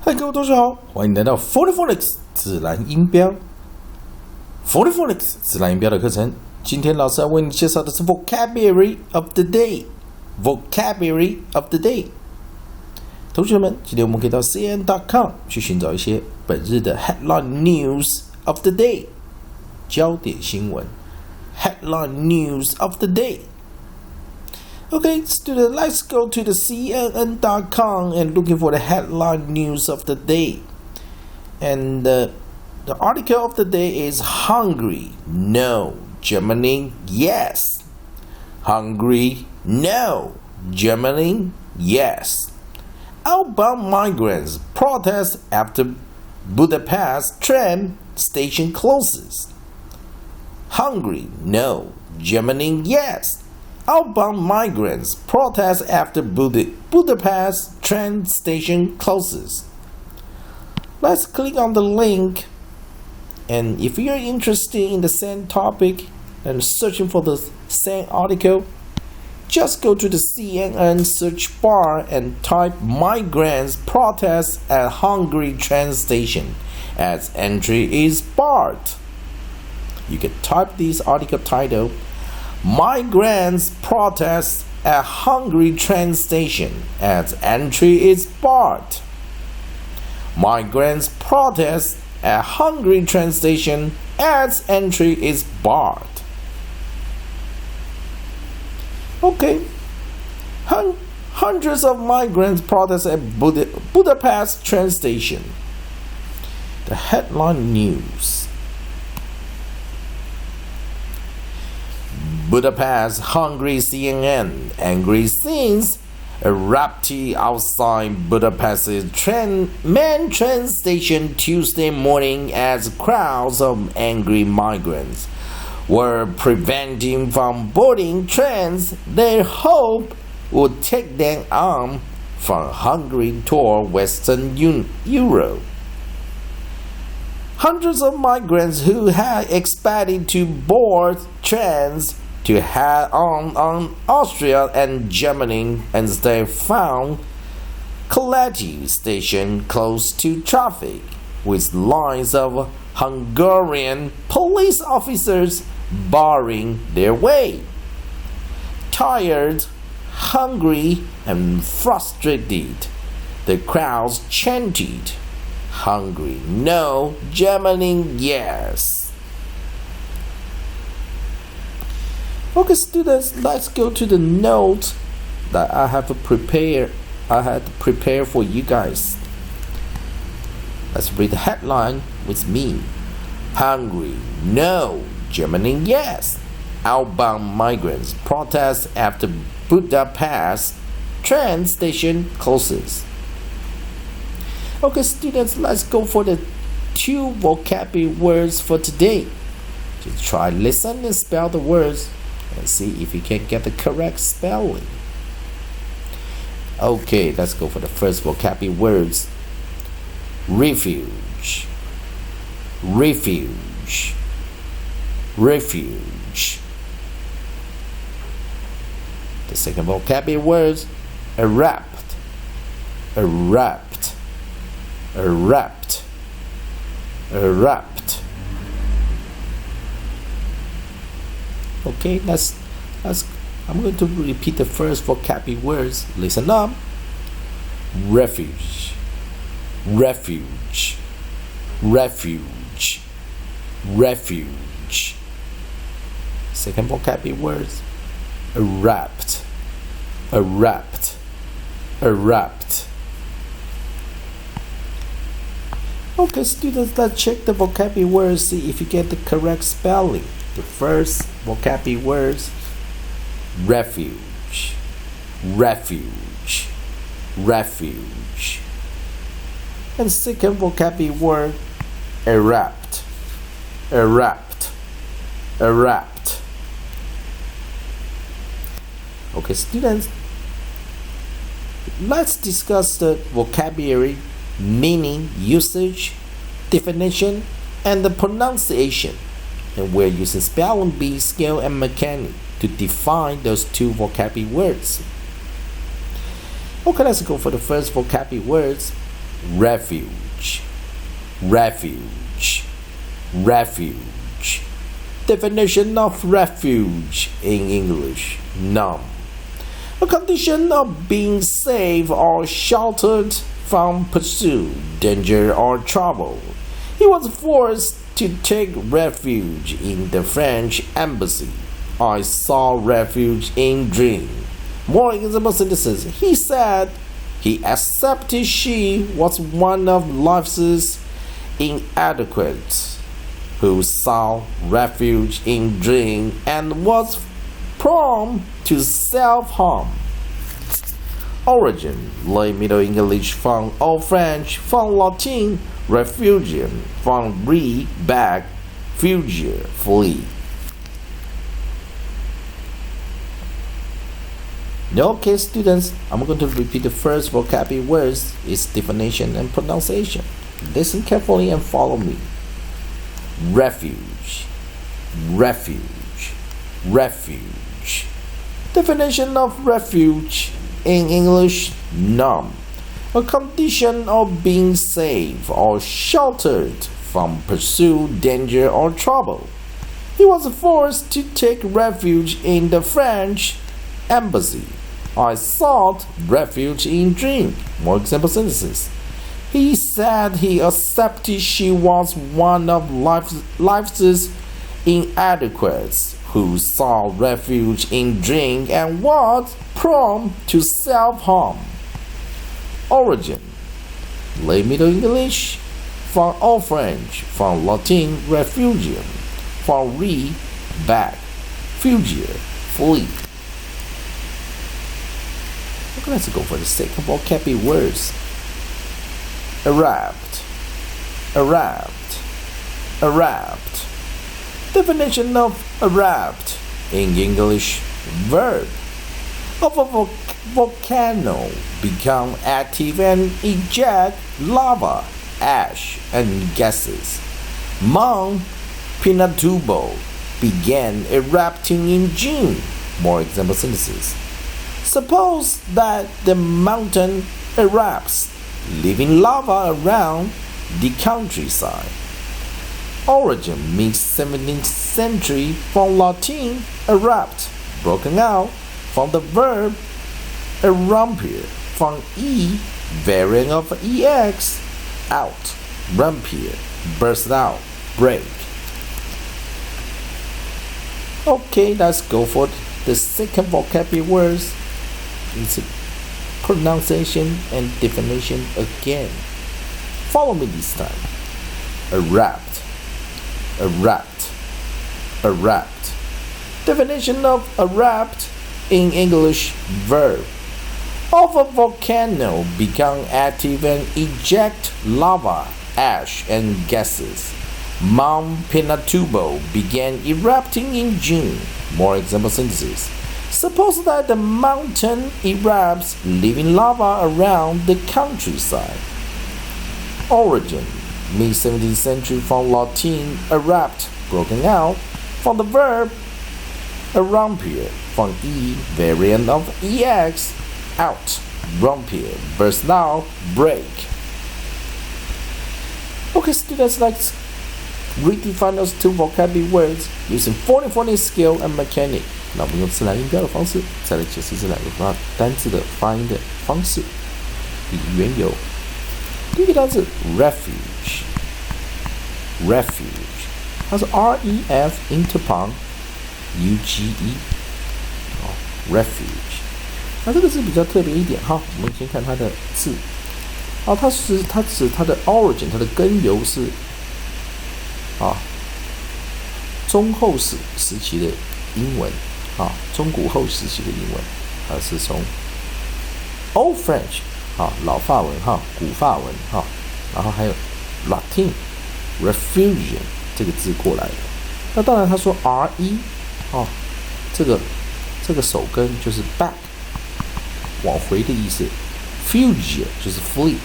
嗨，各位同学好，欢迎来到 Phonics 自然音标。Phonics 自然音标的课程，今天老师要为你介绍的是 Vocabulary of the Day。Vocabulary of the Day。同学们，今天我们可以到 cn.com 去寻找一些本日的 Headline News of the Day， 焦点新闻。Headline News of the Day。Okay, students, let's go to the cnn.com and looking for the headline news of the day. And the article of the day is Hungary, no. Germany, yes. Hungary, no. Germany, yes. Outbound migrants protest after Budapest train station closes. Hungary, no. Germany, yes. Outbound migrants protest after Budapest train station closes. Let's click on the link, and if you're interested in the same topic and searching for the same article, just go to the CNN search bar and type migrants protest at Hungary train station as entry is barred. You can type this article title, Migrants protest at Hungary train station as entry is barred. Migrants protest at Hungary train station as entry is barred. Okay. Hundreds of migrants protest at Budapest train station. The headline news. Budapest, Hungary CNN, angry scenes erupted outside Budapest's main train station Tuesday morning as crowds of angry migrants were prevented from boarding trains they hoped would take them on from Hungary toward Western Europe. Hundreds of migrants who had expected to board trains to head on Austria and Germany instead found collective station closed to traffic, with lines of Hungarian police officers barring their way. Tired, hungry, and frustrated, the crowds chanted, Hungary, no. Germany, yes. Okay, students, let's go to the note that I had prepared for you guys. Let's read the headline with me. Hungary, no. Germany, yes. Outbound migrants protest after Budapest train station closes. Okay, students, let's go for the 2 vocabulary words for today. Just try listen and spell the words and see if you can get the correct spelling. Okay, let's go for the first vocabulary words. Refuge, refuge, refuge. The second vocabulary words, erupt, erupt, erupt, erupt. Okay, I'm going to repeat the first vocabulary words. Listen up. Refuge, refuge, refuge, refuge. Second vocabulary words, erupt, erupt, erupt. Okay, students, let's check the vocabulary words, see if you get the correct spelling. The first vocabulary words, refuge, refuge, refuge. And second vocabulary word, erupt, erupt, erupt. Okay, students, let's discuss the vocabulary, meaning, usage, definition, and the pronunciation. And we're using spelling bee, scale, and mechanic to define those 2 vocabulary words. Okay, let's go for the first vocabulary words. refuge, refuge, refuge. Definition of refuge in English, none. A condition of being safe or sheltered from pursuit, danger, or trouble. He was forced to take refuge in the French embassy. I sought refuge in dream. More example sentences. He said he accepted she was one of life's inadequate who sought refuge in dream and was prone to self-harm. Origin, late Middle English from Old French, from Latin, refugium, from re, back, fugere, flee. Okay, students, I'm going to repeat the first vocabulary words, its definition and pronunciation. Listen carefully and follow me. Refuge, refuge, refuge. Definition of refuge in English, none. A condition of being safe or sheltered from pursuit, danger, or trouble. He was forced to take refuge in the French embassy. I sought refuge in dream. More example sentences. He said he accepted she was one of life's inadequates who sought refuge in drink and was prone to self-harm. Origin, late Middle English, from Old French, from Latin, refugium, from re, back, fugere, flee. Okay, let's go for the second vocabulary words. Erupt, erupt, erupt. Definition of erupt in English, verb. Of a volcano become active and eject lava, ash, and gases. Mount Pinatubo began erupting in June. More example sentences. Suppose that the mountain erupts, leaving lava around the countryside. Origin, mid-17th century, from Latin, erupt, broken out, from the verb erumpere, from e, variant of ex, out, rumpere, burst out, break. Okay, let's go for the second vocabulary words. It's pronunciation and definition again. Follow me this time. Erupt, erupt, erupt. Definition of erupt in English, verb. Of a volcano become active and eject lava, ash, and gases. Mount Pinatubo began erupting in June. More example sentences. Suppose that the mountain erupts, leaving lava around the countryside. Origin, mid-17th century, from Latin, erupt, broken out, from the verb erumpere, from e, variant of ex, out, rumpere, burst out, break. Okay, students, let's redefine those two vocabulary words using 40-40 scale and mechanic. 那我们用自然音标的方式再来解释这两个单字的发音的方式。以缘由，第一个单字 refuge， refuge， 它是 R-E-F interpon U-G-E， refuge。那这个字比较特别一点哈，我们先看它的字。它指它的 origin， 它的根由是中后时期的英文。中古后时期的英文，是从 Old French 老法文古法文然后还有 Latin refugium 这个字过来的。那当然他说 re 这个手根就是 back 往回的意思 ，fugere 就是 flee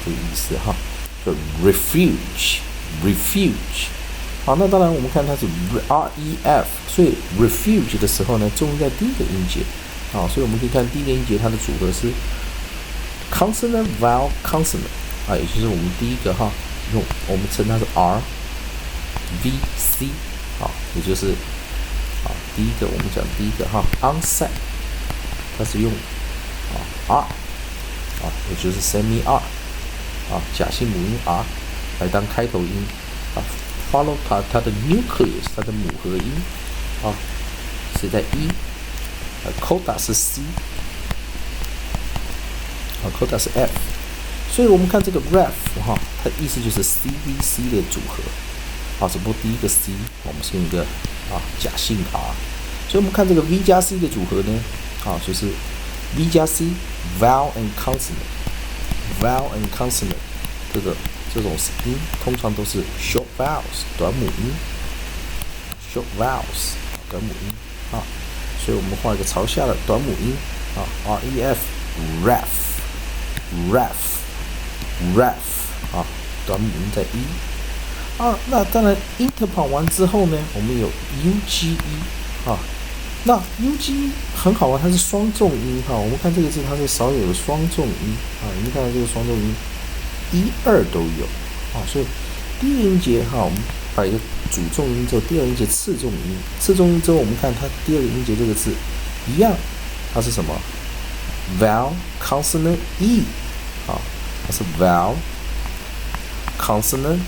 这个意思就 refuge。好，那当然我们看它是 R-E-F， 所以 refuge 的时候呢，重音在第一个音节所以我们可以看第一个音节它的组合是 consonant vowel consonant 啊，也就是我们第一个哈，用我们称它是 R V C 啊，也就是啊第一个我们讲第一个哈 onset， 它是用R 啊，也就是 semi R 啊，假性母音 R 来当开头音啊 ，follow 它的 nucleus 它的母合音啊是在 E，coda 是 C。coda 是 F， 所以我们看这个 ref 哈，它意思就是 CVC 的组合啊，只不过第一个 C 我们是用一个假性 R， 所以我们看这个 V 加 C 的组合呢就是 V 加 C vowel and consonant，vowel and consonant 这种音通常都是 short vowels 短母音 ，short vowels 短母音啊，所以我们画一个朝下的短母音REF ref 短母音在 E 那当然 interpon 完之后呢，我们有 UGE 那 UGE 很好玩，它是双重音我们看这个字它是少有的双重音你们看到这个双重音1、2都有所以第一个音节我们把一个主重音之后，第二音节次重音，次重音之后我们看它第二个音节这个字一样，它是什么？ vowel consonant E 它是 vowel consonant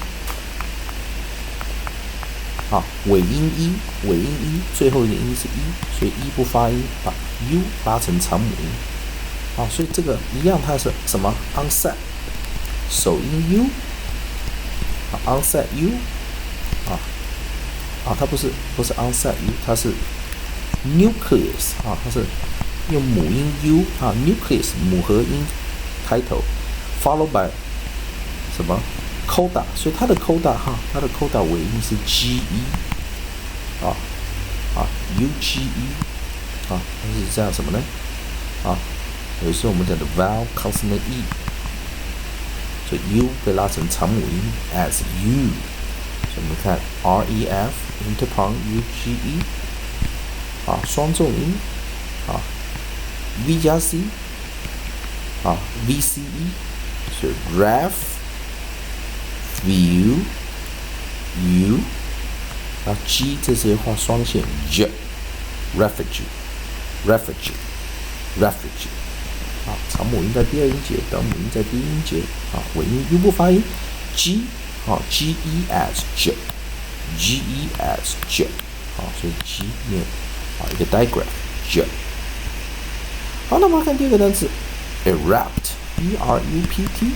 尾音 E 最后一个音是 E， 所以 E 不发音，把 U 拉成长母音所以这个一样，它是什么 onset 首音 U onset U 它不是 onset U， 它是 nucleus 它是用母音 U nucleus 母合音开头 ，follow by 什么 coda， 所以它的 coda 尾音是 GE UGE 它是这样什么呢有时候我们讲的 vowel consonant E， 所以 U 被拉成长母音 as U， 所以我们看 REF interpon UGE 双重音V 加 C VCE， 所以 ref view U， G 这时候画双线 J refuge 长母音在第二音节，短母音在第一音节尾音 U 不发音 G GE as J GE as J 所以 G 念一个 digraph J。好，那我们来看第二个单词 erupt ERUPT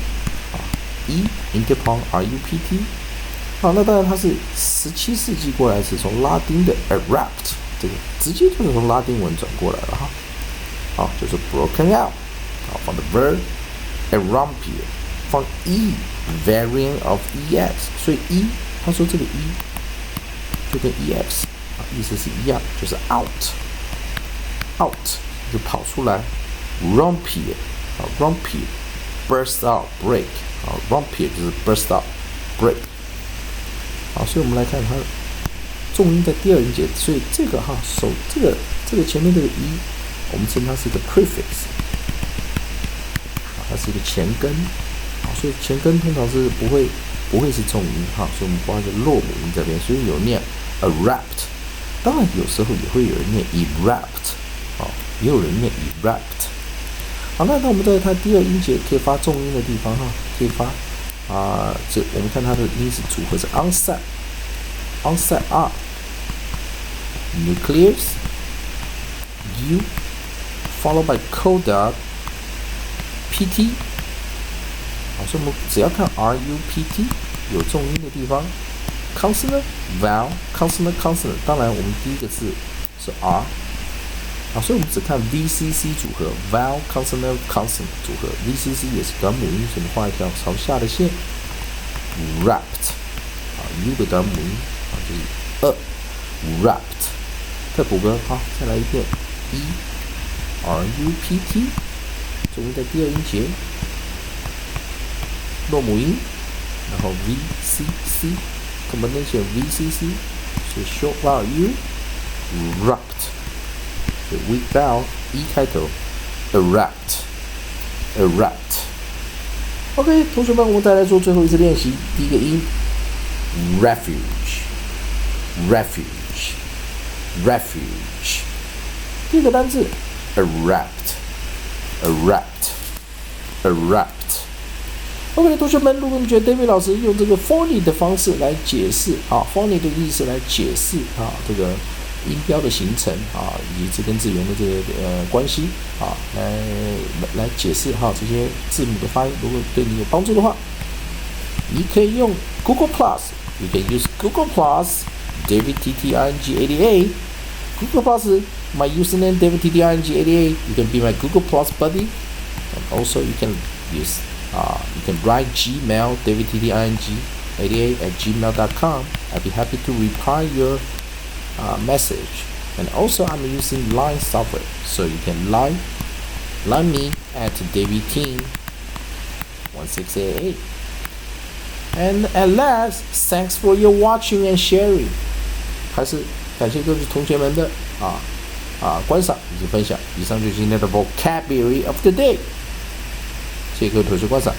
E interpon RUPT 那当然它是17世纪过来的词，从拉丁的 erupt 这个直接就是从拉丁文转过来了就是 broken out from the verb erumpere from E variant of EX， 所以 E 他说这个 E 就跟 EX意思是一样，就是 out 就跑出来 rompier burst out break rompier 就是 burst out break 所以我们来看它重音在第二音节，所以这个这个前面这个 E 我们称它是一个 prefix 它是一个前根所以前根通常是不会是重音所以我们挂一个弱母音这边，所以有念 erupt， 当然有时候也会有人念 erupt也有人念 erupt。好，那我们在它第二音节可以发重音的地方可以发这我们看它的音是组合是 onset R nucleus U followed by coda PT。所以我们只要看 RUPT 有重音的地方 consonant vowel consonant， 当然我们第一个字是 R所以我们只看 VCC 组合 vowel consonant 组合 VCC 也是短母音，所以我们画一条朝下的线 wrapped U 的短母音就是wrapped， 再补个再来一遍 ERUPT 重音在第二音节弱母音，然后 VCC combination VCC， 所以 short vowel U erupt， 所以 weak vowel E 开头 erupt OK， 同学们，我们再来做最后一次练习。第一个音 ，refuge， refuge， refuge。第二个单字 erupt， erupt， erupt。OK， 同学们，如果你觉得 David 老师用这个 phony 的方式来解释phony 的意思来解释这个音标的形成以及字根字源的这个关系来解释这些字母的发音，如果对你有帮助的话，你可以用 Google Plus，You can use Google Plus David TTING88 Google Plus my username David TTING88. You can be my Google Plus buddy, and also you can use you can write Gmail David TTING88@gmail.com. I'd be happy to reply your message. And also I'm using Line software, so you can line me at davidteen1688. And at last, thanks for your watching and sharing. 还是感谢各位同学们的观赏以及分享。以上就是今天的 Vocabulary of the Day. 谢谢各位同学观赏。